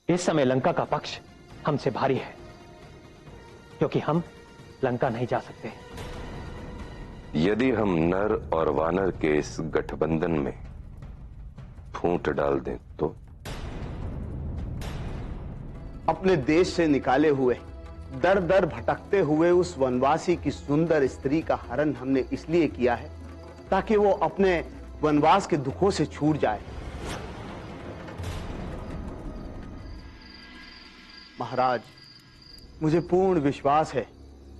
इस समय लंका का पक्ष हमसे भारी है, क्योंकि हम लंका नहीं जा सकते। यदि हम नर और वानर के इस गठबंधन में फूट डाल दें तो? अपने देश से निकाले हुए, दर दर भटकते हुए उस वनवासी की सुंदर स्त्री का हरण हमने इसलिए किया है ताकि वो अपने वनवास के दुखों से छूट जाए। महाराज, मुझे पूर्ण विश्वास है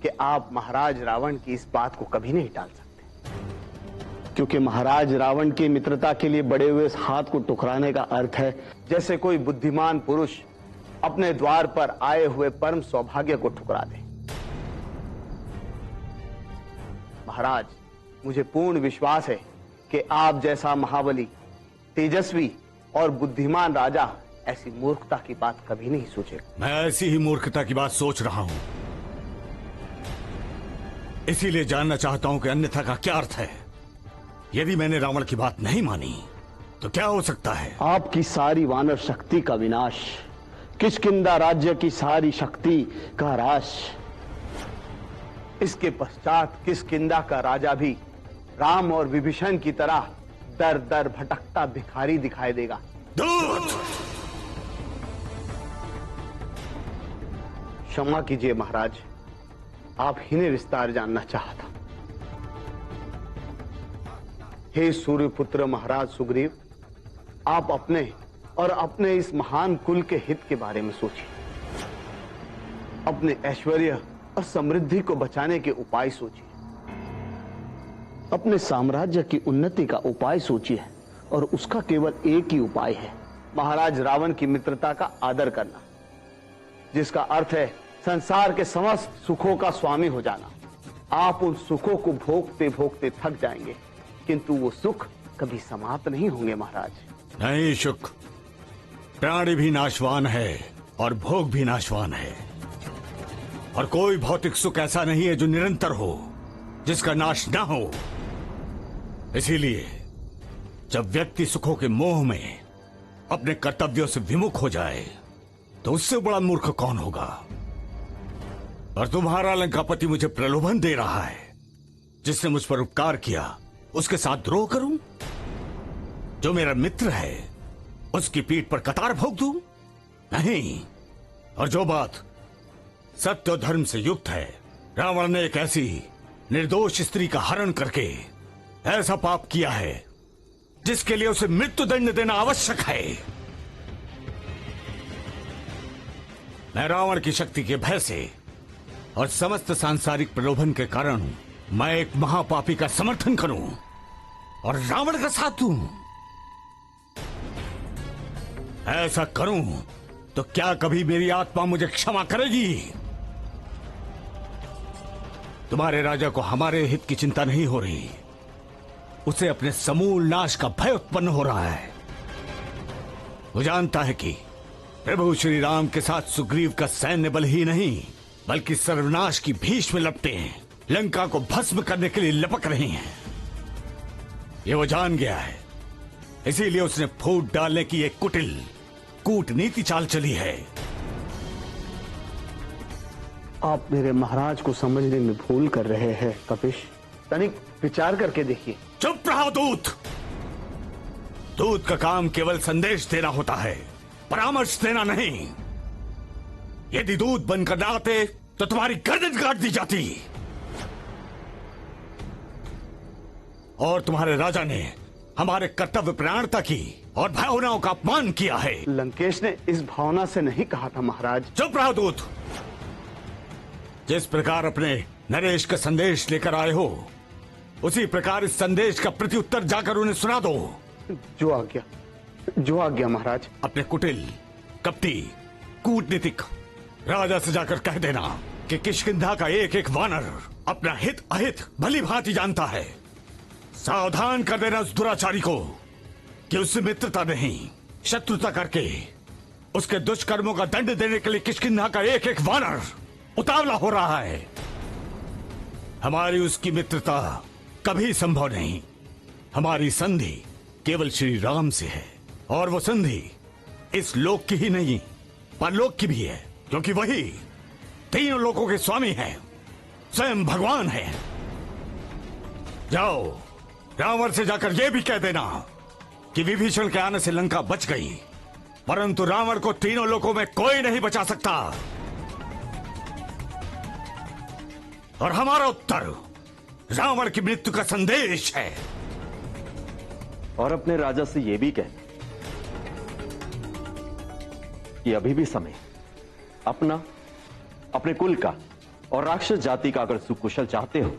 कि आप महाराज रावण की इस बात को कभी नहीं टाल सकते, क्योंकि महाराज रावण की मित्रता के लिए बढ़े हुए इस हाथ को टुकराने का अर्थ है जैसे कोई बुद्धिमान पुरुष अपने द्वार पर आए हुए परम सौभाग्य को ठुकरा दे। महाराज, मुझे पूर्ण विश्वास है कि आप जैसा महाबली, तेजस्वी और बुद्धिमान राजा ऐसी मूर्खता की बात कभी नहीं सोचेगा। मैं ऐसी ही मूर्खता की बात सोच रहा हूं, इसीलिए जानना चाहता हूं कि अन्यथा का क्या अर्थ है। यदि मैंने रावण की बात नहीं मानी तो क्या हो सकता है? आपकी सारी वानर शक्ति का विनाश, किष्किंधा राज्य की सारी शक्ति का ह्रास। इसके पश्चात किष्किंधा का राजा भी राम और विभीषण की तरह दर दर भटकता भिखारी दिखाई देगा। दूत! क्षमा कीजिए महाराज, आप ही ने विस्तार जानना चाहा था। हे सूर्यपुत्र महाराज सुग्रीव, आप अपने और अपने इस महान कुल के हित के बारे में सोचिए। अपने ऐश्वर्य और समृद्धि को बचाने के उपाय सोचिए। अपने साम्राज्य की उन्नति का उपाय सोचिए, और उसका केवल एक ही उपाय है, महाराज रावण की मित्रता का आदर करना, जिसका अर्थ है संसार के समस्त सुखों का स्वामी हो जाना। आप उन सुखों को भोगते भोगते थक जाएंगे, किंतु वो सुख कभी समाप्त नहीं होंगे महाराज। नहीं शुक, प्राणी भी नाशवान है और भोग भी नाशवान है, और कोई भौतिक सुख ऐसा नहीं है जो निरंतर हो, जिसका नाश ना हो। इसीलिए जब व्यक्ति सुखों के मोह में अपने कर्तव्यों से विमुख हो जाए तो उससे बड़ा मूर्ख कौन होगा। और तुम्हारा लंकापति मुझे प्रलोभन दे रहा है, जिसने मुझ पर उपकार किया उसके साथ द्रोह करूं? जो मेरा मित्र है उसकी पीठ पर कतार भोग दूं? नहीं। और जो बात सत्य और धर्म से युक्त है, रावण ने एक ऐसी निर्दोष स्त्री का हरण करके ऐसा पाप किया है जिसके लिए उसे मृत्यु दंड देना आवश्यक है। मैं रावण की शक्ति के भय से और समस्त सांसारिक प्रलोभन के कारण मैं एक महापापी का समर्थन करूं और रावण का साथ दूं? ऐसा करूं तो क्या कभी मेरी आत्मा मुझे क्षमा करेगी? तुम्हारे राजा को हमारे हित की चिंता नहीं हो रही, उसे अपने समूल नाश का भय उत्पन्न हो रहा है। वो जानता है कि प्रभु श्री राम के साथ सुग्रीव का सैन्य बल ही नहीं बल्कि सर्वनाश की भीष्म लपटे लंका को भस्म करने के लिए लपक रही हैं। ये वो जान गया है, इसीलिए उसने फूट डालने की एक कुटिल कूटनीति चाल चली है। आप मेरे महाराज को समझने में भूल कर रहे हैं कपिश, तनिक विचार करके देखिए। चुप रहो दूत। दूत का काम केवल संदेश देना होता है, परामर्श देना नहीं। यदि दूत बनकर ना आते तो तुम्हारी गर्दन काट दी जाती। और तुम्हारे राजा ने हमारे कर्तव्य प्रणाणता की और भावनाओं का अपमान किया है। लंकेश ने इस भावना से नहीं कहा था महाराज। चुप रहो दूत। जिस प्रकार अपने नरेश का संदेश लेकर आए हो, उसी प्रकार इस संदेश का प्रत्युत्तर जाकर उन्हें सुना दो। जो आज्ञा महाराज। अपने कुटिल, कपटी, कूटनीतिक राजा से जाकर कह देना कि किष्किंधा का एक एक वानर अपना हित अहित भली भांति जानता है। सावधान कर देना उस दुराचारी को कि उससे मित्रता नहीं शत्रुता करके उसके दुष्कर्मों का दंड देने के लिए किष्किंधा का एक एक वानर उतावला हो रहा है। हमारी उसकी मित्रता कभी संभव नहीं। हमारी संधि केवल श्री राम से है, और वो संधि इस लोक की ही नहीं परलोक की भी है, क्योंकि वही तीनों लोकों के स्वामी हैं, स्वयं भगवान है। जाओ रावण से जाकर यह भी कह देना कि विभीषण के आने से लंका बच गई, परंतु रावण को तीनों लोकों में कोई नहीं बचा सकता। और हमारा उत्तर रावण की मृत्यु का संदेश है। और अपने राजा से यह भी कहना कि अभी भी समय, अपना, अपने कुल का और राक्षस जाति का अगर सुकुशल चाहते हो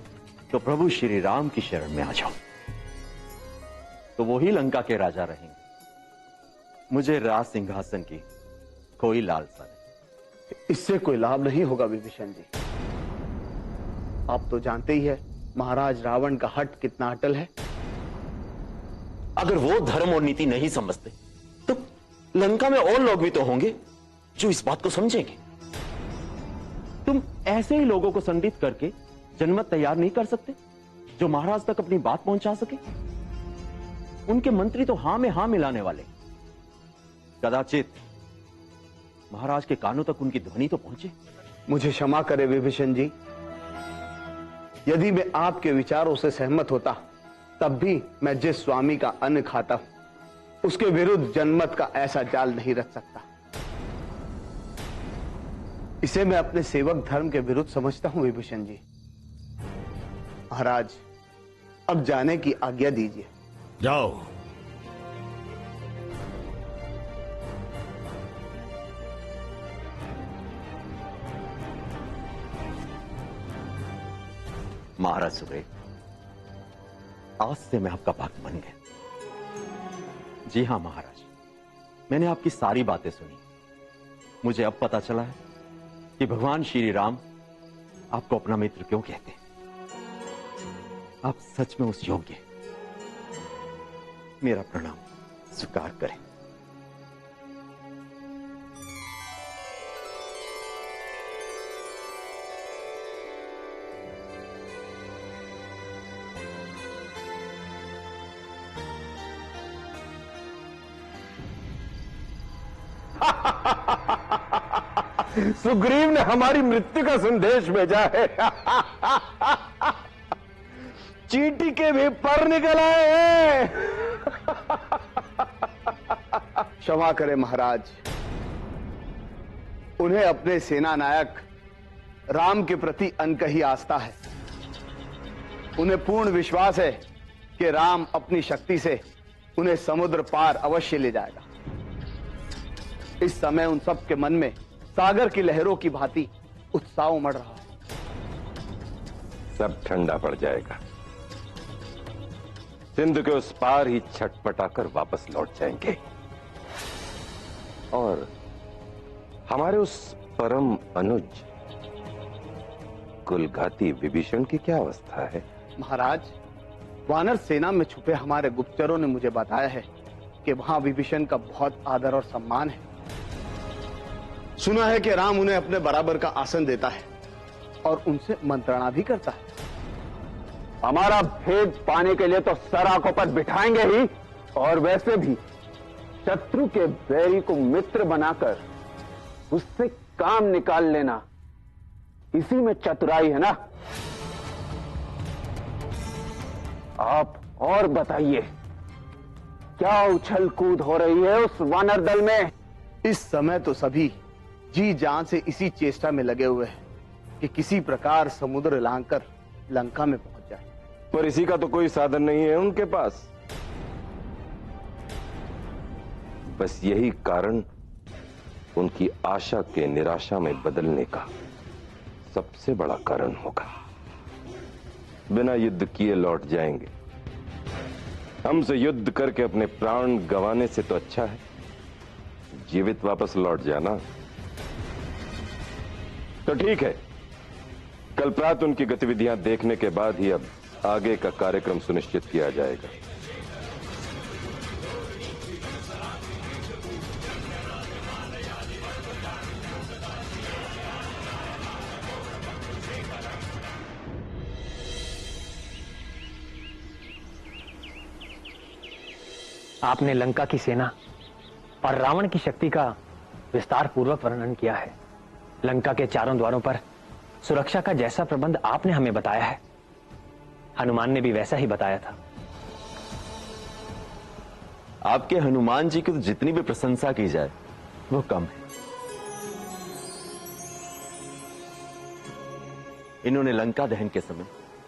तो प्रभु श्री राम की शरण में आ जाओ, तो वो ही लंका के राजा रहेंगे। मुझे राज सिंहासन की कोई लालसा नहीं। इससे कोई लाभ नहीं होगा विभीषण जी। आप तो जानते ही है महाराज रावण का हट कितना अटल है। अगर वो धर्म और नीति नहीं समझते तो लंका में और लोग भी तो होंगे जो इस बात को समझेंगे। तुम ऐसे ही लोगों को संदिग्ध करके जनमत तैयार नहीं कर सकते जो महाराज तक अपनी बात पहुंचा सके। उनके मंत्री तो हां में हां मिलाने वाले, कदाचित महाराज के कानों तक उनकी ध्वनि तो पहुंचे। मुझे क्षमा करे विभीषण जी, यदि मैं आपके विचारों से सहमत होता तब भी मैं जिस स्वामी का अन्न खाता हूं उसके विरुद्ध जनमत का ऐसा जाल नहीं रख सकता। इसे मैं अपने सेवक धर्म के विरुद्ध समझता हूं विभीषण जी। महाराज अब जाने की आज्ञा दीजिए। जाओ। महाराज सुग्रीव, आज से मैं आपका भक्त बन गया। जी हां महाराज, मैंने आपकी सारी बातें सुनी। मुझे अब पता चला है कि भगवान श्री राम आपको अपना मित्र क्यों कहते हैं। आप सच में उस योग्य हैं। मेरा प्रणाम स्वीकार करें। सुग्रीव ने हमारी मृत्यु का संदेश भेजा है। चींटी के भी पर निकल आए हैं। क्षमा करें महाराज, उन्हें अपने सेना नायक राम के प्रति अनकही आस्था है। उन्हें पूर्ण विश्वास है कि राम अपनी शक्ति से उन्हें समुद्र पार अवश्य ले जाएगा। इस समय उन सब के मन में सागर की लहरों की भांति उत्साह उमड़ रहा है। सब ठंडा पड़ जाएगा। सिंधु के उस पार ही छटपटाकर वापस लौट जाएंगे। और हमारे उस परम अनुज कुलघाती विभीषण की क्या अवस्था है? महाराज, वानर सेना में छुपे हमारे गुप्तचरों ने मुझे बताया है कि वहां विभीषण का बहुत आदर और सम्मान है। सुना है कि राम उन्हें अपने बराबर का आसन देता है और उनसे मंत्रणा भी करता है। हमारा भेद पाने के लिए तो सर आंखों पर बिठाएंगे ही, और वैसे भी शत्रु के बैरी को मित्र बनाकर उससे काम निकाल लेना, इसी में चतुराई है ना। आप और बताइए, क्या उछल कूद हो रही है उस वानर दल में? इस समय तो सभी जी जान से इसी चेष्टा में लगे हुए हैं कि किसी प्रकार समुद्र लांघकर लंका में पहुंच जाए। पर इसी का तो कोई साधन नहीं है उनके पास। बस यही कारण उनकी आशा के निराशा में बदलने का सबसे बड़ा कारण होगा। बिना युद्ध किए लौट जाएंगे। हमसे युद्ध करके अपने प्राण गंवाने से तो अच्छा है जीवित वापस लौट जाना। तो ठीक है, कल प्रातः उनकी गतिविधियां देखने के बाद ही अब आगे का कार्यक्रम सुनिश्चित किया जाएगा। आपने लंका की सेना और रावण की शक्ति का विस्तार पूर्वक वर्णन किया है। लंका के चारों द्वारों पर सुरक्षा का जैसा प्रबंध आपने हमें बताया है, हनुमान ने भी वैसा ही बताया था। आपके हनुमान जी की तो जितनी भी प्रशंसा की जाए वो कम है। इन्होंने लंका दहन के समय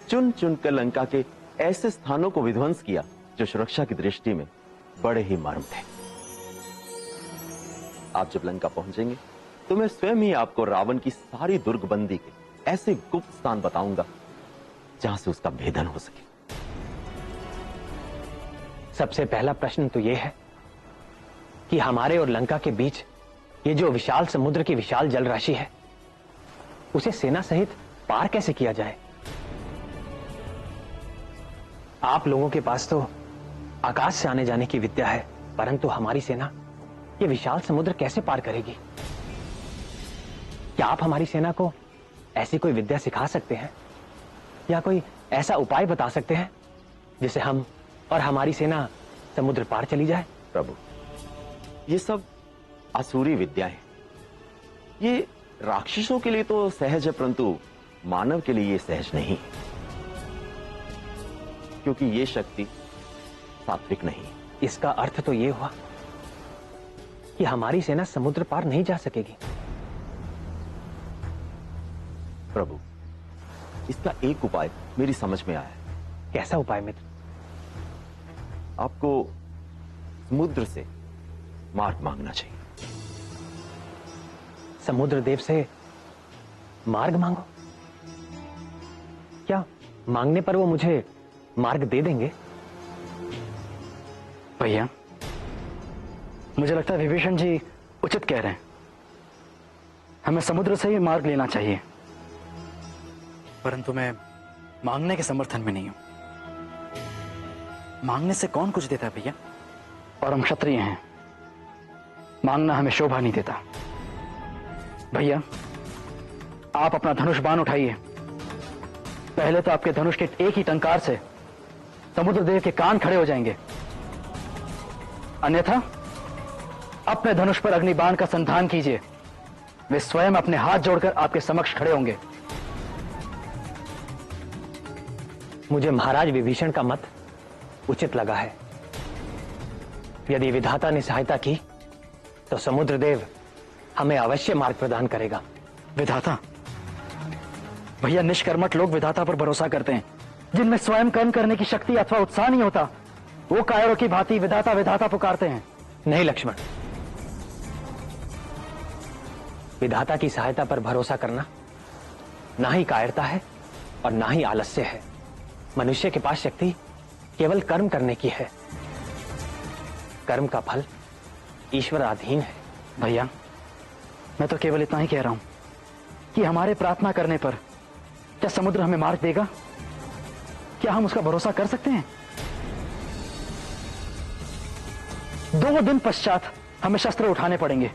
चुन चुनकर लंका के ऐसे स्थानों को विध्वंस किया जो सुरक्षा की दृष्टि में बड़े ही मर्म थे। आप जब लंका पहुंचेंगे तो मैं स्वयं ही आपको रावण की सारी दुर्गबंदी के ऐसे गुप्त स्थान बताऊंगा जहां से उसका भेदन हो सके। सबसे पहला प्रश्न तो यह है कि हमारे और लंका के बीच ये जो विशाल समुद्र की विशाल जल राशि है, उसे सेना सहित पार कैसे किया जाए? आप लोगों के पास तो आकाश से आने जाने की विद्या है, परंतु हमारी सेना ये विशाल समुद्र कैसे पार करेगी? क्या आप हमारी सेना को ऐसी कोई विद्या सिखा सकते हैं या कोई ऐसा उपाय बता सकते हैं जिसे हम और हमारी सेना समुद्र पार चली जाए? प्रभु, ये सब आसुरी विद्याएं, ये राक्षसों के लिए तो सहज है, परंतु मानव के लिए ये सहज नहीं, क्योंकि ये शक्ति सात्विक नहीं। इसका अर्थ तो ये हुआ कि हमारी सेना समुद्र पार नहीं जा सकेगी। प्रभु, इसका एक उपाय मेरी समझ में आया है। कैसा उपाय मित्र? आपको समुद्र से मार्ग मांगना चाहिए। समुद्र देव से मार्ग मांगो? क्या मांगने पर वो मुझे मार्ग दे देंगे? भैया, मुझे लगता है विभीषण जी उचित कह रहे हैं। हमें समुद्र से ही मार्ग लेना चाहिए, परंतु मैं मांगने के समर्थन में नहीं हूं। मांगने से कौन कुछ देता है भैया? और हम क्षत्रिय हैं, मांगना हमें शोभा नहीं देता। भैया, आप अपना धनुष बाण उठाइए। पहले तो आपके धनुष के एक ही टंकार से समुद्र देव के कान खड़े हो जाएंगे, अन्यथा अपने धनुष पर अग्निबाण का संधान कीजिए। वे स्वयं अपने हाथ जोड़कर आपके समक्ष खड़े होंगे। मुझे महाराज विभीषण का मत उचित लगा है। यदि विधाता ने सहायता की तो समुद्र देव हमें अवश्य मार्ग प्रदान करेगा। विधाता? भैया, निष्कर्मठ लोग विधाता पर भरोसा करते हैं, जिनमें स्वयं कर्म करने की शक्ति अथवा उत्साह नहीं होता। वो कायरों की भांति विधाता विधाता पुकारते हैं। नहीं लक्ष्मण, विधाता की सहायता पर भरोसा करना ना ही कायरता है और ना ही आलस्य है। मनुष्य के पास शक्ति केवल कर्म करने की है। कर्म का फल ईश्वराधीन है। भैया, मैं तो केवल इतना ही कह रहा हूं कि हमारे प्रार्थना करने पर क्या समुद्र हमें मार्ग देगा? क्या हम उसका भरोसा कर सकते हैं? 2 दिन पश्चात हमें शस्त्र उठाने पड़ेंगे,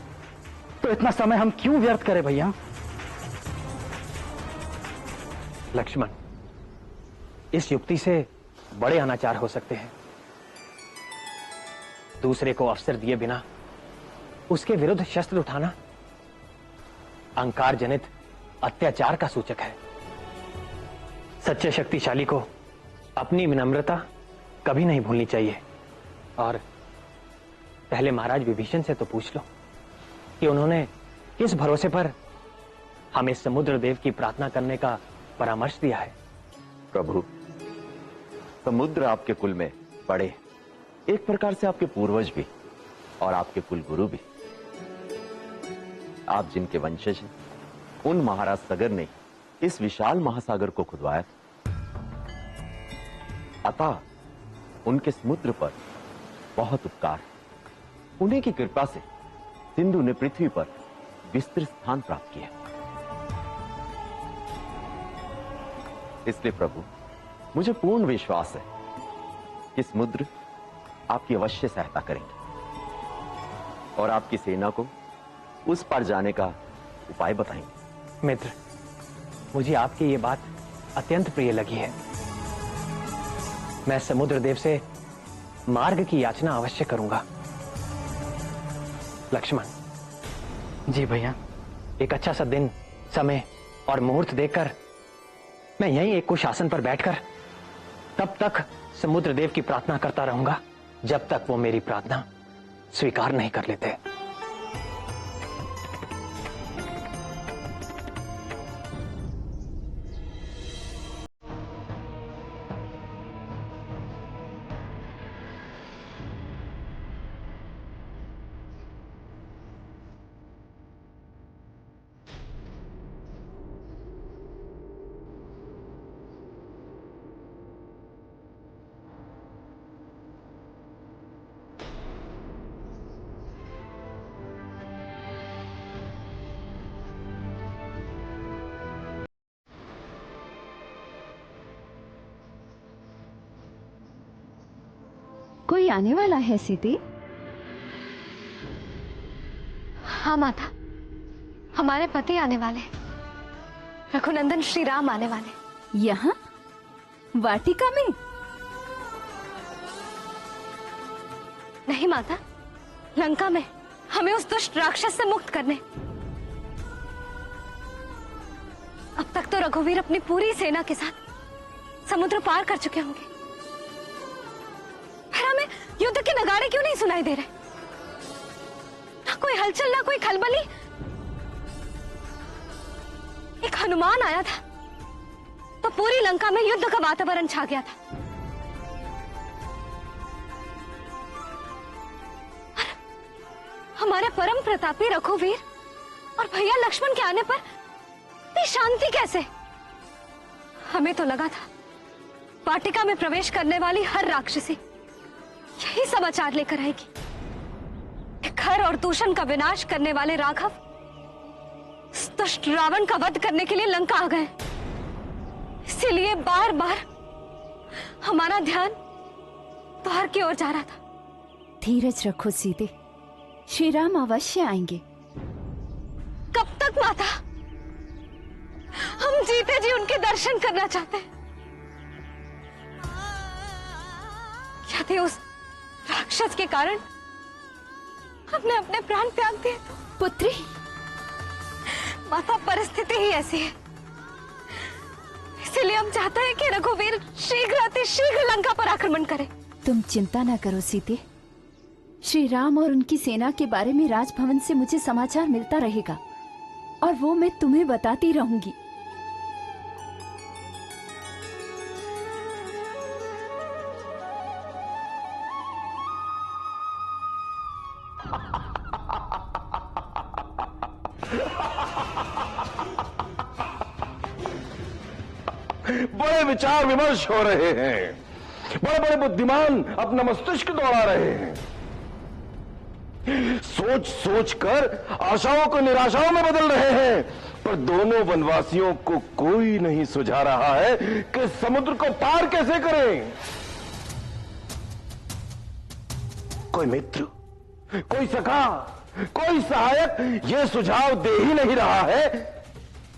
तो इतना समय हम क्यों व्यर्थ करें भैया? लक्ष्मण, इस युक्ति से बड़े अनाचार हो सकते हैं। दूसरे को अवसर दिए बिना उसके विरुद्ध शस्त्र उठाना अहंकार जनित अत्याचार का सूचक है। सच्चे शक्तिशाली को अपनी विनम्रता कभी नहीं भूलनी चाहिए। और पहले महाराज विभीषण से तो पूछ लो कि उन्होंने किस भरोसे पर हमें समुद्र देव की प्रार्थना करने का परामर्श दिया है। प्रभु, समुद्र आपके कुल में बड़े, एक प्रकार से आपके पूर्वज भी और आपके कुल गुरु भी। आप जिनके वंशज हैं, उन महाराज सगर ने इस विशाल महासागर को खुदवाया था। अतः उनके समुद्र पर बहुत उपकार। उन्हीं की कृपा से सिंधु ने पृथ्वी पर विस्तृत स्थान प्राप्त किया। इसलिए प्रभु, मुझे पूर्ण विश्वास है कि समुद्र आपकी अवश्य सहायता करेंगे और आपकी सेना को उस पार जाने का उपाय बताएंगे। मित्र, मुझे आपकी ये बात अत्यंत प्रिय लगी है। मैं समुद्र देव से मार्ग की याचना अवश्य करूंगा। लक्ष्मण, जी भैया। एक अच्छा सा दिन, समय और मुहूर्त देखकर मैं यहीं एक कुशासन पर बैठकर तब तक समुद्र देव की प्रार्थना करता रहूंगा जब तक वो मेरी प्रार्थना स्वीकार नहीं कर लेते। कोई आने वाला है सीधी? हाँ माता, हमारे पति आने वाले, रघुनंदन श्री राम आने वाले। यहाँ वाटिका में? नहीं माता, लंका में, हमें उस दुष्ट राक्षस से मुक्त करने। अब तक तो रघुवीर अपनी पूरी सेना के साथ समुद्र पार कर चुके होंगे, फिर हमें युद्ध के नगाड़े क्यों नहीं सुनाई दे रहे? ना कोई हलचल, ना कोई खलबली। एक हनुमान आया था तो पूरी लंका में युद्ध का वातावरण छा गया था। हमारे परम प्रतापी रघुवीर और भैया लक्ष्मण के आने पर इतनी शांति कैसे? हमें तो लगा था वाटिका में प्रवेश करने वाली हर राक्षसी यही समाचार लेकर आएगी। घर और दूषण का विनाश करने वाले राघव इस दुष्ट रावण का वध करने के लिए लंका आ गए। इसीलिए बार बार हमारा ध्यान द्वार की ओर जा रहा था। धीरज रखो सीते, श्री राम अवश्य आएंगे। कब तक माता? हम जीते जी उनके दर्शन करना चाहते हैं। यदि उस राक्षस के कारण हमने अपने प्राण त्याग दिए तो? पुत्री, माता परिस्थिति ही ऐसी है, इसीलिए हम चाहते हैं कि रघुवीर शीघ्र अति शीघ्र लंका पर आक्रमण करे। तुम चिंता न करो सीते, श्री राम और उनकी सेना के बारे में राजभवन से मुझे समाचार मिलता रहेगा और वो मैं तुम्हें बताती रहूंगी। बड़े विचार विमर्श हो रहे हैं, बड़े बड़े बुद्धिमान अपना मस्तिष्क दौड़ा रहे हैं, सोच सोच कर आशाओं को निराशाओं में बदल रहे हैं, पर दोनों वनवासियों को कोई नहीं सुझा रहा है कि समुद्र को पार कैसे करें। कोई मित्र, कोई सखा, कोई सहायक यह सुझाव दे ही नहीं रहा है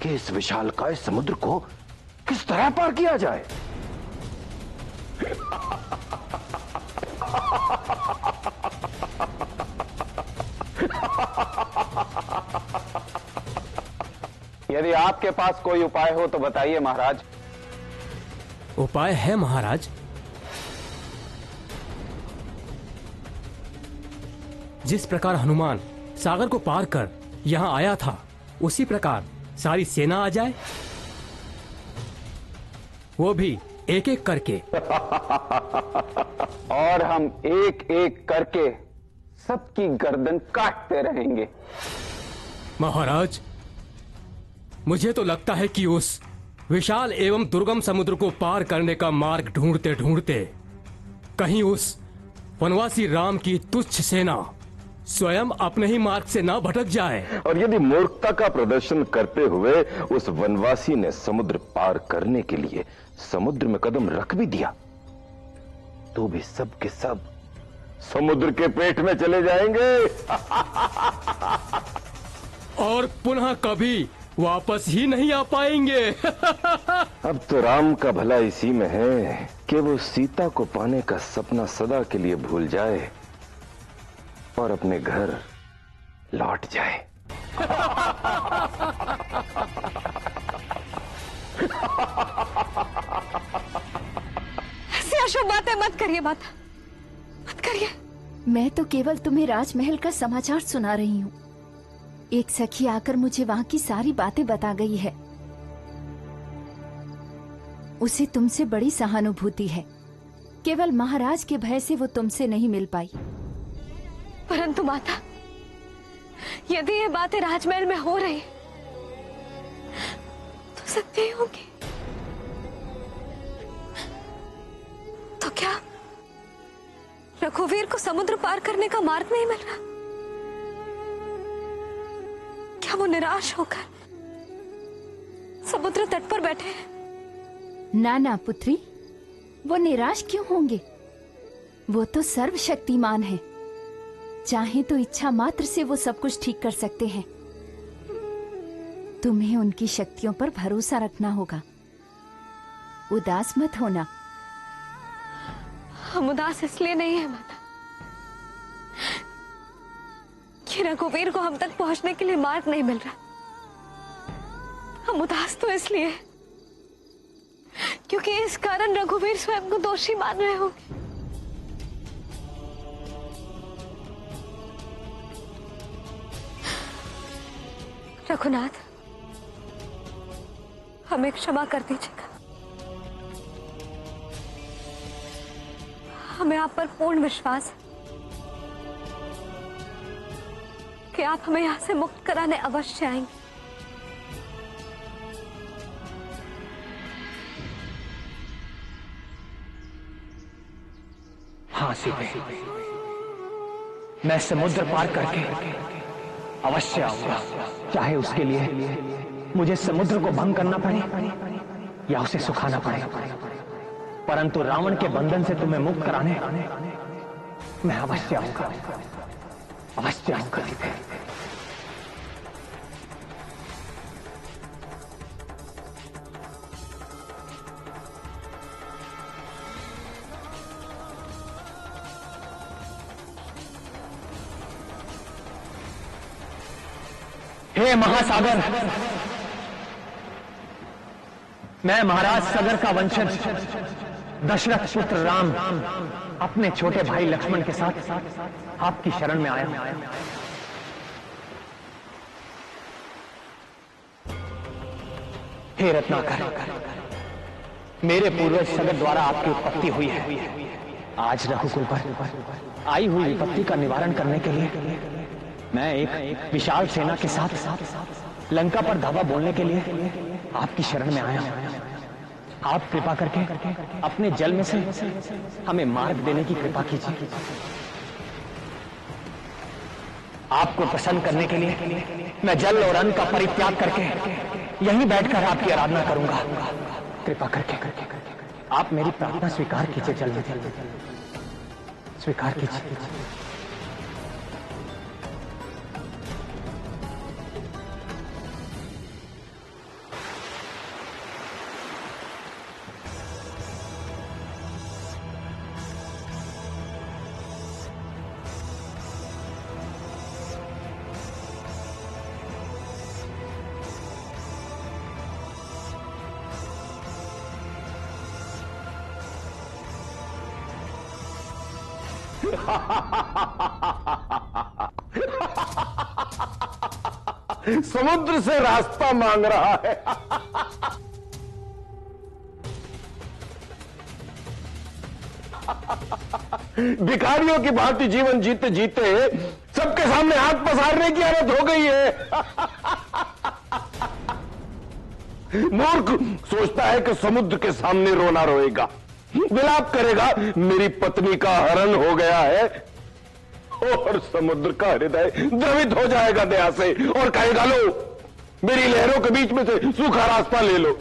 कि इस विशालकाय समुद्र को किस तरह पार किया जाए। यदि आपके पास कोई उपाय हो तो बताइए महाराज। उपाय है महाराज। जिस प्रकार हनुमान सागर को पार कर यहां आया था, उसी प्रकार सारी सेना आ जाए, वो भी एक एक करके। और हम एक एक करके सबकी गर्दन काटते रहेंगे। महाराज, मुझे तो लगता है कि उस विशाल एवं दुर्गम समुद्र को पार करने का मार्ग ढूंढते ढूंढते कहीं उस वनवासी राम की तुच्छ सेना स्वयं अपने ही मार्ग से ना भटक जाए। और यदि मूर्खता का प्रदर्शन करते हुए उस वनवासी ने समुद्र पार करने के लिए समुद्र में कदम रख भी दिया, तो भी सब के सब समुद्र के पेट में चले जाएंगे और पुनः कभी वापस ही नहीं आ पाएंगे। अब तो राम का भला इसी में है कि वो सीता को पाने का सपना सदा के लिए भूल जाए और अपने घर लौट जाए। ऐसी अशुभ बातें मत करिए माता, मत करिए। मैं तो केवल तुम्हें राजमहल का समाचार सुना रही हूँ। एक सखी आकर मुझे वहाँ की सारी बातें बता गई है। उसे तुमसे बड़ी सहानुभूति है, केवल महाराज के भय से वो तुमसे नहीं मिल पाई। परंतु माता, यदि ये बातें राजमहल में हो रही तो सत्य ही होगी। तो क्या रघुवीर को समुद्र पार करने का मार्ग नहीं मिल रहा? क्या वो निराश होकर समुद्र तट पर बैठे हैं? ना ना पुत्री, वो निराश क्यों होंगे? वो तो सर्वशक्तिमान है, चाहे तो इच्छा मात्र से वो सब कुछ ठीक कर सकते हैं। तुम्हें उनकी शक्तियों पर भरोसा रखना होगा, उदास मत होना। हम उदास इसलिए नहीं है माता कि रघुवीर को हम तक पहुंचने के लिए मार्ग नहीं मिल रहा। हम उदास तो इसलिए हैं क्योंकि इस कारण रघुवीर स्वयं को दोषी मान रहे होंगे। रघुनाथ, हमें क्षमा कर दीजिएगा। हमें आप पर पूर्ण विश्वास है कि आप हमें यहां से मुक्त कराने अवश्य आएंगे। हाँ सीते, मैं समुद्र पार करके अवश्य आऊंगा, चाहे उसके लिए मुझे समुद्र को भंग करना पड़े या उसे सुखाना पड़े। परंतु रावण के बंधन से तुम्हें मुक्त कराने मैं अवश्य आऊंगा, अवश्य आऊंगा सीते। हे महासागर, मैं महाराज सगर का वंशज दशरथ पुत्र राम अपने छोटे भाई लक्ष्मण के साथ आपकी शरण में आया। हे रत्नाकर, मेरे पूर्वज सगर द्वारा आपकी उत्पत्ति हुई है। आज रघुकुल पर आई हुई विपत्ति का निवारण करने के लिए मैं एक विशाल सेना के साथ लंका पर धावा बोलने के लिए आपकी शरण में आया। आप कृपा करके अपने जल में से हमें मार्ग देने की कृपा कीजिए। आपको प्रसन्न करने के लिए मैं जल और अन्न का परित्याग करके यहीं बैठकर आपकी आराधना करूंगा। कृपा करके आप मेरी प्रार्थना स्वीकार कीजिए। जल में स्वीकार कीजिए। समुद्र से रास्ता मांग रहा है। भिखारियों की भांति जीवन जीते जीते सबके सामने हाथ पसारने की आदत हो गई है। मूर्ख सोचता है कि समुद्र के सामने रोना रोएगा, विलाप करेगा, मेरी पत्नी का हरण हो गया है, और समुद्र का हृदय द्रवित हो जाएगा दया से और कहेगा, लो मेरी लहरों के बीच में से सूखा रास्ता ले लो।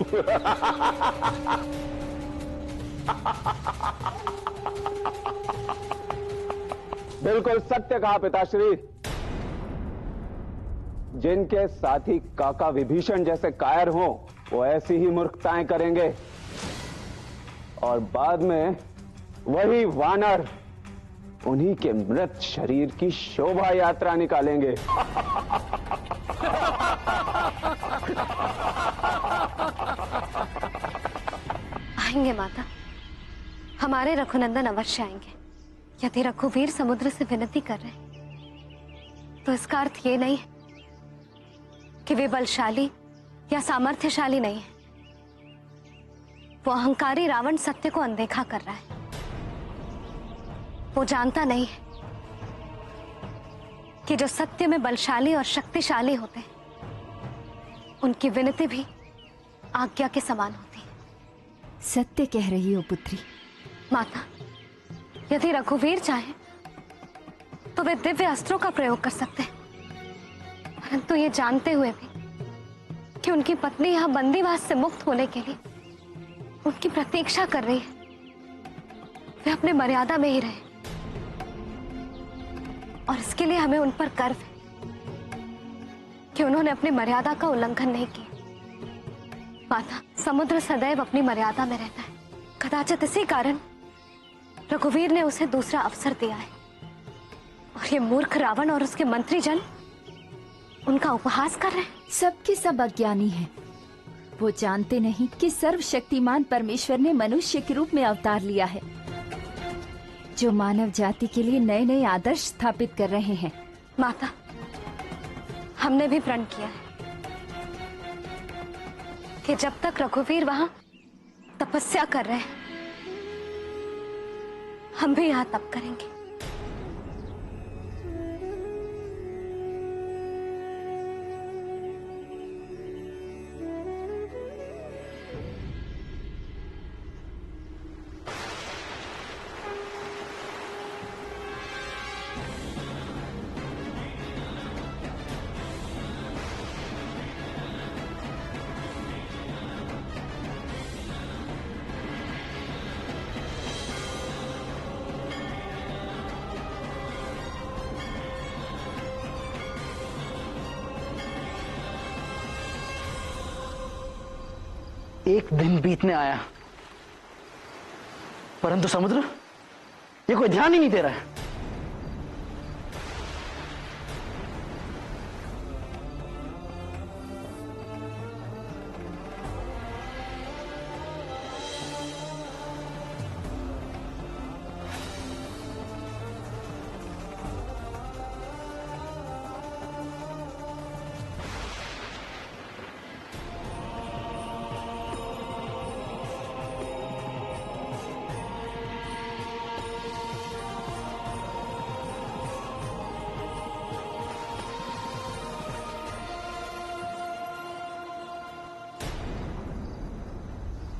बिल्कुल सत्य कहा पिताश्री। जिनके साथी काका विभीषण जैसे कायर हों, वो ऐसी ही मूर्खताएं करेंगे और बाद में वही वानर उन्हीं के मृत शरीर की शोभा यात्रा निकालेंगे। आएंगे माता, हमारे रघुनंदन अवश्य आएंगे। यदि रघुवीर समुद्र से विनती कर रहे हैं तो इसका अर्थ ये नहीं है कि वे बलशाली या सामर्थ्यशाली नहीं है। वो अहंकारी रावण सत्य को अनदेखा कर रहा है। वो जानता नहीं है कि जो सत्य में बलशाली और शक्तिशाली होते हैं उनकी विनती भी आज्ञा के समान होती है। सत्य कह रही हो पुत्री। माता, यदि रघुवीर चाहे तो वे दिव्य अस्त्रों का प्रयोग कर सकते हैं, परंतु ये जानते हुए भी कि उनकी पत्नी यहां बंदीवास से मुक्त होने के लिए उनकी प्रतीक्षा कर रही है, वे अपने मर्यादा में ही रहे। और इसके लिए हमें उन पर गर्व है कि उन्होंने अपनी मर्यादा का उल्लंघन नहीं किया। माता, समुद्र सदैव अपनी मर्यादा में रहता है। कदाचित इसी कारण रघुवीर ने उसे दूसरा अवसर दिया है और ये मूर्ख रावण और उसके मंत्रीजन उनका उपहास कर रहे हैं। सबके सब अज्ञानी हैं। वो जानते नहीं कि सर्वशक्तिमान परमेश्वर ने मनुष्य के रूप में अवतार लिया है, जो मानव जाति के लिए नए नए आदर्श स्थापित कर रहे हैं। माता, हमने भी प्रण किया है कि जब तक रघुवीर वहां तपस्या कर रहे हैं हम भी यहां तप करेंगे। एक दिन बीतने आया परंतु समुद्र ये कोई ध्यान ही नहीं दे रहा है।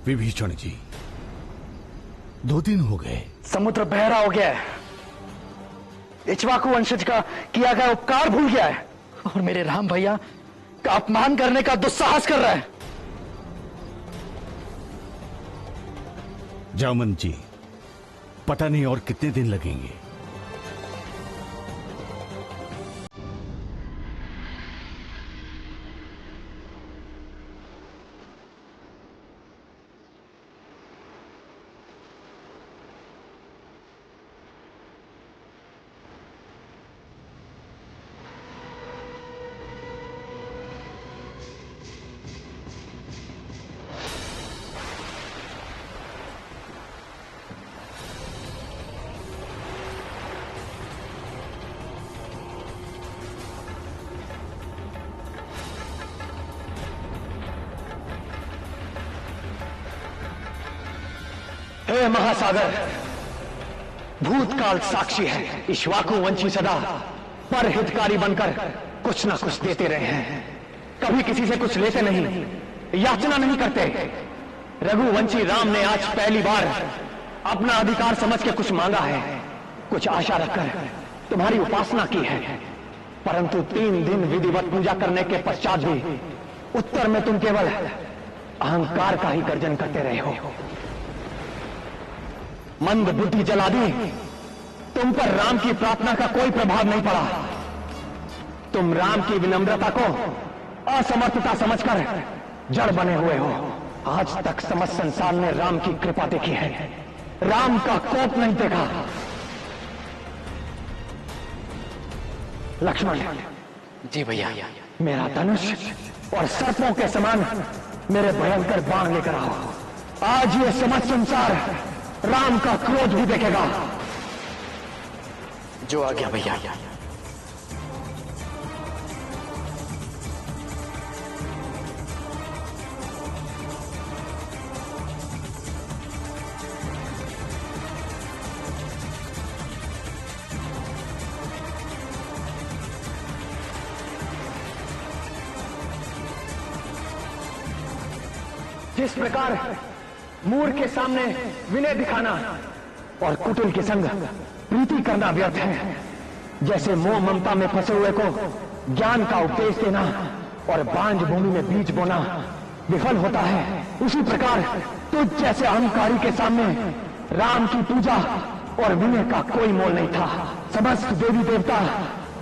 विभीषण जी, 2 दिन हो गए। समुद्र बहरा हो गया है, इक्ष्वाकु वंशज का किया गया उपकार भूल गया है और मेरे राम भैया का अपमान करने का दुस्साहस कर रहा है। जामन जी, पता नहीं और कितने दिन लगेंगे। हे महासागर, भूतकाल साक्षी है। इक्ष्वाकु वंशी सदा पर हितकारी बनकर कुछ ना कुछ देते रहे हैं। कभी किसी से कुछ लेते नहीं, याचना नहीं करते। रघुवंशी राम ने आज पहली बार अपना अधिकार समझ के कुछ मांगा है, कुछ आशा रखकर तुम्हारी उपासना की है। परंतु 3 दिन विधिवत पूजा करने के पश्चात भी उत्तर में तुम केवल अहंकार का ही गर्जन करते रहे हो। मंद बुद्धि जला दी, तुम पर राम की प्रार्थना का कोई प्रभाव नहीं पड़ा। तुम राम की विनम्रता को असमर्थता समझकर जड़ बने हुए हो। आज तक समस्त संसार ने राम की कृपा देखी है, राम का कोप नहीं देखा। लक्ष्मण जी भैया। मेरा धनुष और सर्पों के समान मेरे भयंकर बाण लेकर आओ। आज ये समस्त संसार राम का क्रोध भी देखेगा। जो आ गया भैया। जिस प्रकार मूर के सामने विनय दिखाना और कुटिल के संग प्रीति करना व्यर्थ है, जैसे मोह ममता में फंसे हुए को ज्ञान का उपदेश देना और बांझ भूमि में बीज बोना विफल होता है, उसी प्रकार तुझ जैसे अहंकारी के सामने राम की पूजा और विनय का कोई मोल नहीं था। समस्त देवी देवता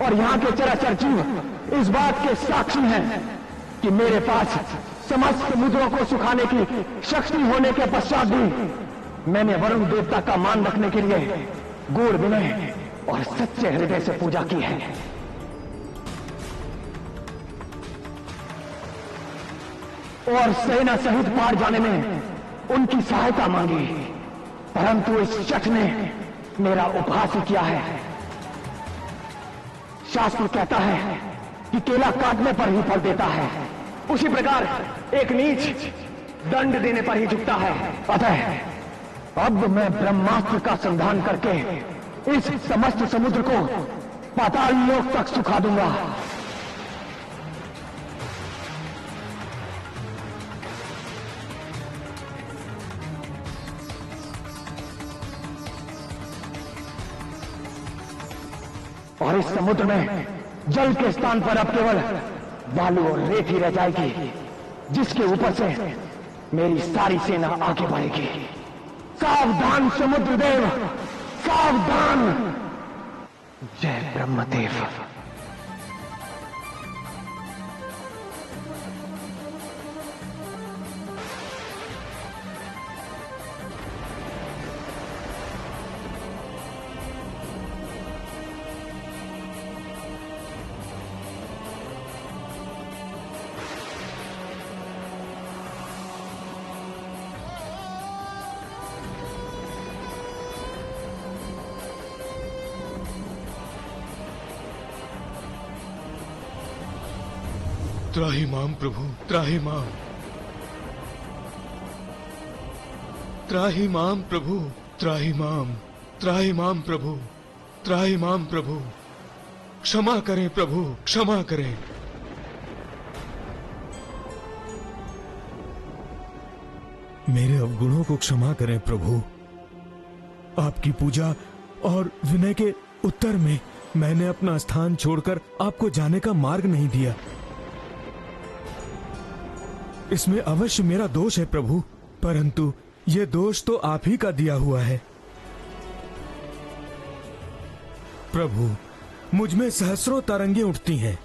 और यहाँ के चराचर जीव इस बात के साक्षी हैं कि मेरे पास समस्त समुद्रों को सुखाने की शक्ति होने के पश्चात भी मैंने वरुण देवता का मान रखने के लिए गूढ़ विनय और सच्चे हृदय से पूजा की है। और सेना सहित पार जाने में उनकी सहायता मांगी, परंतु इस शठ ने मेरा उपहास ही किया है। शास्त्र कहता है कि केला काटने पर ही फल देता है, उसी प्रकार एक नीच दंड देने पर ही झुकता है। अतः अब मैं ब्रह्मास्त्र का संधान करके इस समस्त समुद्र को पाताल लोक तक सुखा दूंगा। और इस समुद्र में जल के स्थान पर अब केवल बालू और रेत ही रह जाएगी, जिसके ऊपर से मेरी सारी सेना आगे बढ़ेगी। सावधान समुद्रदेव, सावधान। जय ब्रह्मदेव। त्राहिमाम प्रभु, त्राहिमाम। त्राहिमाम प्रभु, त्राहिमाम। त्राहिमाम प्रभु, त्राहिमाम प्रभु। क्षमा करें प्रभु, क्षमा करें। मेरे अवगुणों को क्षमा करें प्रभु। आपकी पूजा और विनय के उत्तर में मैंने अपना स्थान छोड़कर आपको जाने का मार्ग नहीं दिया। इसमें अवश्य मेरा दोष है प्रभु, परंतु यह दोष तो आप ही का दिया हुआ है। प्रभु, मुझ में सहस्रों तरंगे उठती हैं,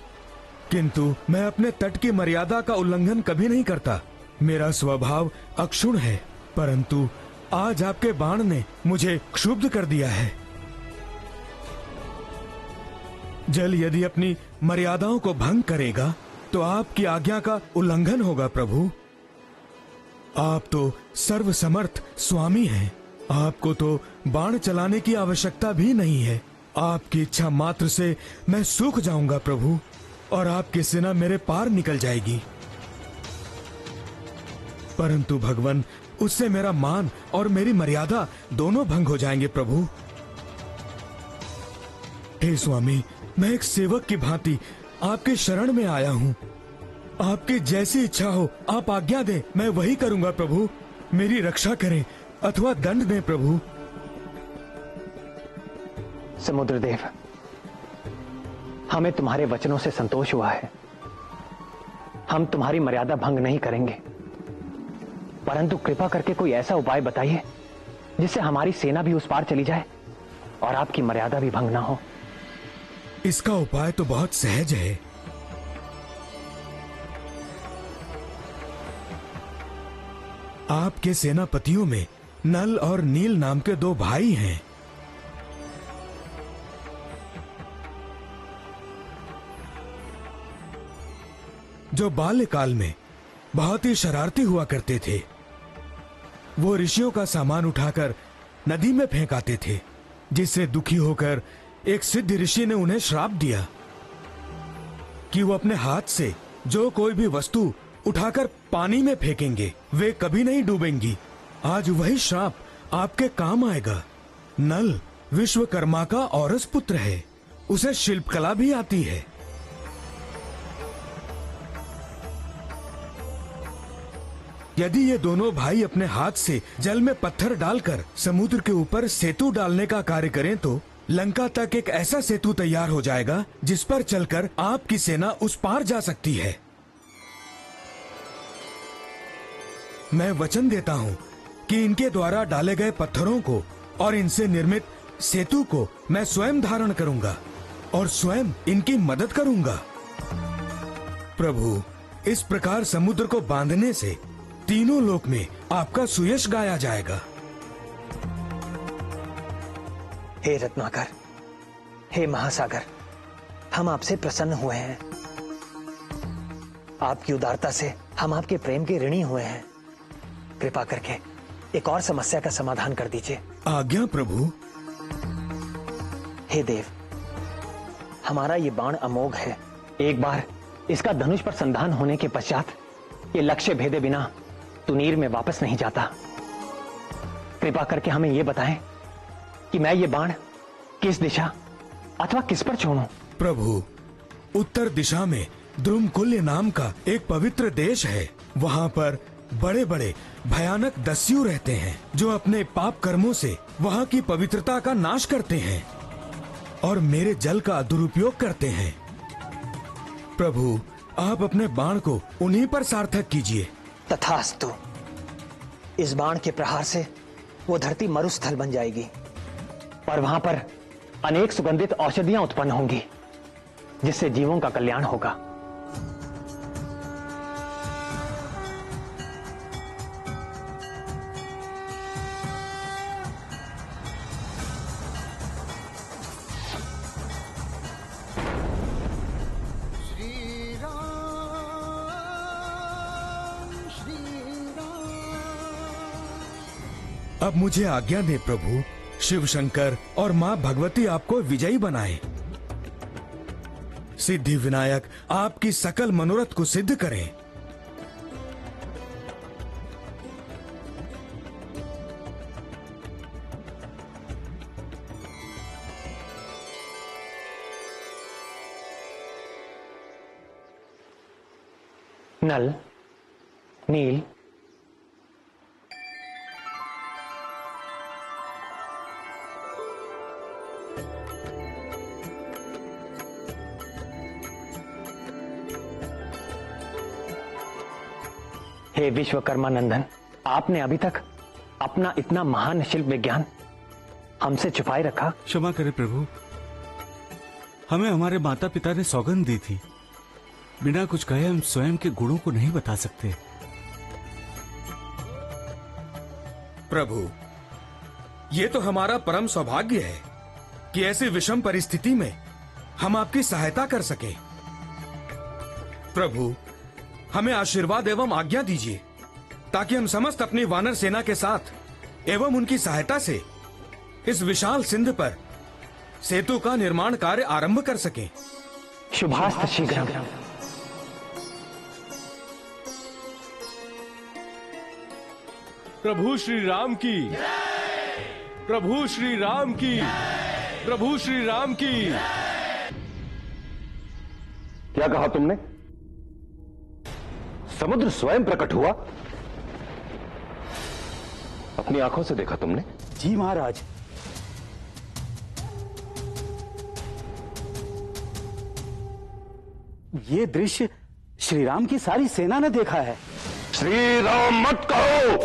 किंतु मैं अपने तट की मर्यादा का उल्लंघन कभी नहीं करता। मेरा स्वभाव अक्षुण्ण है, परंतु आज आपके बाण ने मुझे क्षुब्ध कर दिया है। जल यदि अपनी मर्यादाओं को भंग करेगा तो आपकी आज्ञा का उल्लंघन होगा प्रभु। आप तो सर्वसमर्थ स्वामी हैं, आपको तो बाण चलाने की आवश्यकता भी नहीं है। आपकी इच्छा मात्र से मैं सूख जाऊंगा प्रभु, और आपकी सेना मेरे पार निकल जाएगी। परंतु भगवान, उससे मेरा मान और मेरी मर्यादा दोनों भंग हो जाएंगे प्रभु। हे स्वामी, मैं एक सेवक की भांति आपके शरण में आया हूँ। आपकी जैसी इच्छा हो आप आज्ञा दें, मैं वही करूंगा प्रभु। मेरी रक्षा करें अथवा दंड दें प्रभु। समुद्रदेव, हमें तुम्हारे वचनों से संतोष हुआ है। हम तुम्हारी मर्यादा भंग नहीं करेंगे, परंतु कृपा करके कोई ऐसा उपाय बताइए जिससे हमारी सेना भी उस पार चली जाए और आपकी मर्यादा भी भंग ना हो। इसका उपाय तो बहुत सहज है। आपके सेनापतियों में नल और नील नाम के दो भाई हैं। जो बाल्यकाल में बहुत ही शरारती हुआ करते थे। वो ऋषियों का सामान उठाकर नदी में फेंक आते थे, जिससे दुखी होकर एक सिद्ध ऋषि ने उन्हें श्राप दिया कि वो अपने हाथ से जो कोई भी वस्तु उठाकर पानी में फेंकेंगे वे कभी नहीं डूबेंगी। आज वही श्राप आपके काम आएगा। नल विश्वकर्मा का औरस पुत्र है, उसे शिल्पकला भी आती है। यदि ये दोनों भाई अपने हाथ से जल में पत्थर डालकर समुद्र के ऊपर सेतु डालने का कार्य करें तो लंका तक एक ऐसा सेतु तैयार हो जाएगा जिस पर चलकर आपकी सेना उस पार जा सकती है। मैं वचन देता हूँ कि इनके द्वारा डाले गए पत्थरों को और इनसे निर्मित सेतु को मैं स्वयं धारण करूंगा और स्वयं इनकी मदद करूंगा। प्रभु, इस प्रकार समुद्र को बांधने से तीनों लोक में आपका सुयश गाया जाएगा। हे रत्नाकर, हे महासागर, हम आपसे प्रसन्न हुए हैं। आपकी उदारता से हम आपके प्रेम के ऋणी हुए हैं। कृपा करके एक और समस्या का समाधान कर दीजिए। आज्ञा प्रभु। हे देव, हमारा ये बाण अमोघ है। एक बार इसका धनुष पर संधान होने के पश्चात ये लक्ष्य भेदे बिना तुनीर में वापस नहीं जाता। कृपा करके हमें यह बताएं कि मैं ये बाण किस दिशा अथवा किस पर छोड़ूं? प्रभु, उत्तर दिशा में द्रुमकुल्य नाम का एक पवित्र देश है। वहाँ पर बड़े बड़े भयानक दस्यु रहते हैं जो अपने पाप कर्मों से वहाँ की पवित्रता का नाश करते हैं और मेरे जल का दुरुपयोग करते हैं। प्रभु, आप अपने बाण को उन्हीं पर सार्थक कीजिए। तथास्तु। इस बाण के प्रहार से वो धरती मरुस्थल बन जाएगी और वहां पर अनेक सुगंधित औषधियां उत्पन्न होंगी जिससे जीवों का कल्याण होगा। अब मुझे आज्ञा दे प्रभु, शिव शंकर और माँ भगवती आपको विजयी बनाए। सिद्धि विनायक आपकी सकल मनोरथ को सिद्ध करें। नल, नील, हे विश्वकर्मा नंदन, आपने अभी तक अपना इतना महान शिल्प विज्ञान हमसे छुपाए रखा। क्षमा करें प्रभु, हमें हमारे माता पिता ने सौगंध दी थी, बिना कुछ कहे हम स्वयं के गुणों को नहीं बता सकते। प्रभु, ये तो हमारा परम सौभाग्य है कि ऐसी विषम परिस्थिति में हम आपकी सहायता कर सके। प्रभु, हमें आशीर्वाद एवं आज्ञा दीजिए ताकि हम समस्त अपनी वानर सेना के साथ एवं उनकी सहायता से इस विशाल सिंध पर सेतु का निर्माण कार्य आरंभ कर सकें। शुभास्त शीघ्रम। प्रभु श्री राम की, प्रभु श्री राम की, प्रभु श्री राम की। क्या कहा तुमने? समुद्र स्वयं प्रकट हुआ? अपनी आंखों से देखा तुमने? जी महाराज। ये दृश्य श्री राम की सारी सेना ने देखा है। श्री राम मत कहो,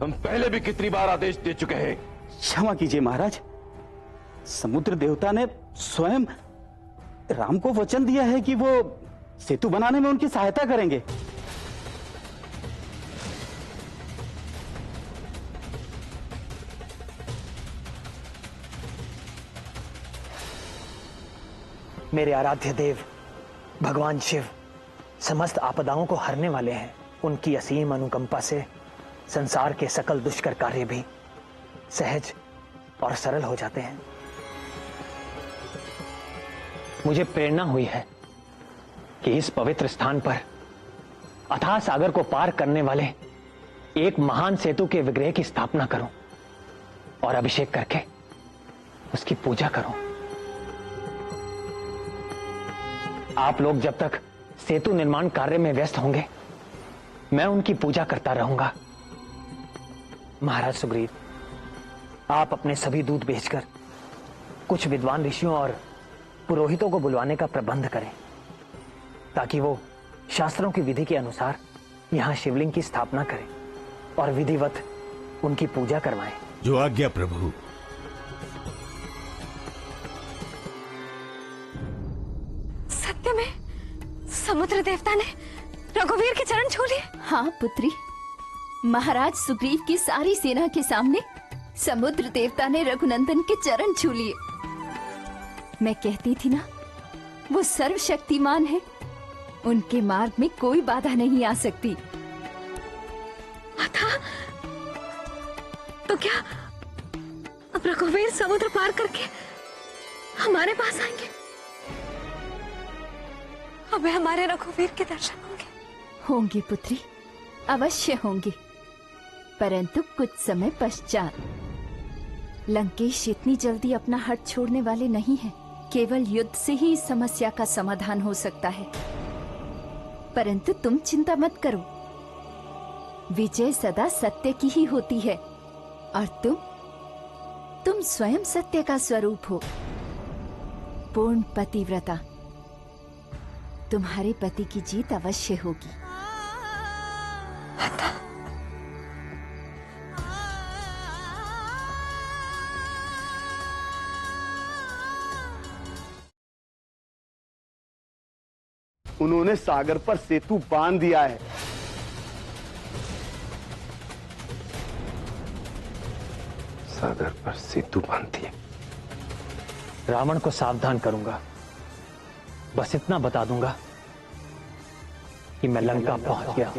हम पहले भी कितनी बार आदेश दे चुके हैं। क्षमा कीजिए महाराज, समुद्र देवता ने स्वयं राम को वचन दिया है कि वो सेतु बनाने में उनकी सहायता करेंगे। मेरे आराध्य देव भगवान शिव समस्त आपदाओं को हरने वाले हैं। उनकी असीम अनुकंपा से संसार के सकल दुष्कर कार्य भी सहज और सरल हो जाते हैं। मुझे प्रेरणा हुई है कि इस पवित्र स्थान पर अथाह सागर को पार करने वाले एक महान सेतु के विग्रह की स्थापना करूं और अभिषेक करके उसकी पूजा करूं। आप लोग जब तक सेतु निर्माण कार्य में व्यस्त होंगे, मैं उनकी पूजा करता रहूंगा। महाराज सुग्रीव, आप अपने सभी दूत भेजकर कुछ विद्वान ऋषियों और पुरोहितों को बुलवाने का प्रबंध करें, ताकि वो शास्त्रों की विधि के अनुसार यहां शिवलिंग की स्थापना करें और विधिवत उनकी पूजा करवाएं। जो आज्ञा प्रभु। सत्य में समुद्र देवता ने रघुवीर के चरण छू लिए। हाँ पुत्री, महाराज सुग्रीव की सारी सेना के सामने समुद्र देवता ने रघुनंदन के चरण छू लिए। मैं कहती थी ना, वो सर्वशक्तिमान है, उनके मार्ग में कोई बाधा नहीं आ सकती। था तो क्या अब रघुवीर समुद्र पार करके हमारे पास आएंगे? हमें हमारे रघुवीर के दर्शन होंगे? होंगे पुत्री, अवश्य होंगे, परंतु कुछ समय पश्चात। लंकेश इतनी जल्दी अपना हट छोड़ने वाले नहीं हैं। केवल युद्ध से ही इस समस्या का समाधान हो सकता है। परंतु तुम चिंता मत करो, विजय सदा सत्य की ही होती है और तुम स्वयं सत्य का स्वरूप हो। पूर्ण पतिव्रता, तुम्हारे पति की जीत अवश्य होगी। उन्होंने सागर पर सेतु बांध दिया है। सागर पर सेतु बांध दिया। रावण को सावधान करूंगा। बस इतना बता दूंगा कि मैं लंका पहुंच गया।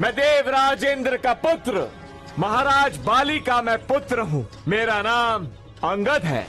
मैं देवराज इंद्र का पुत्र, महाराज बाली का मैं पुत्र हूं। मेरा नाम अंगद है।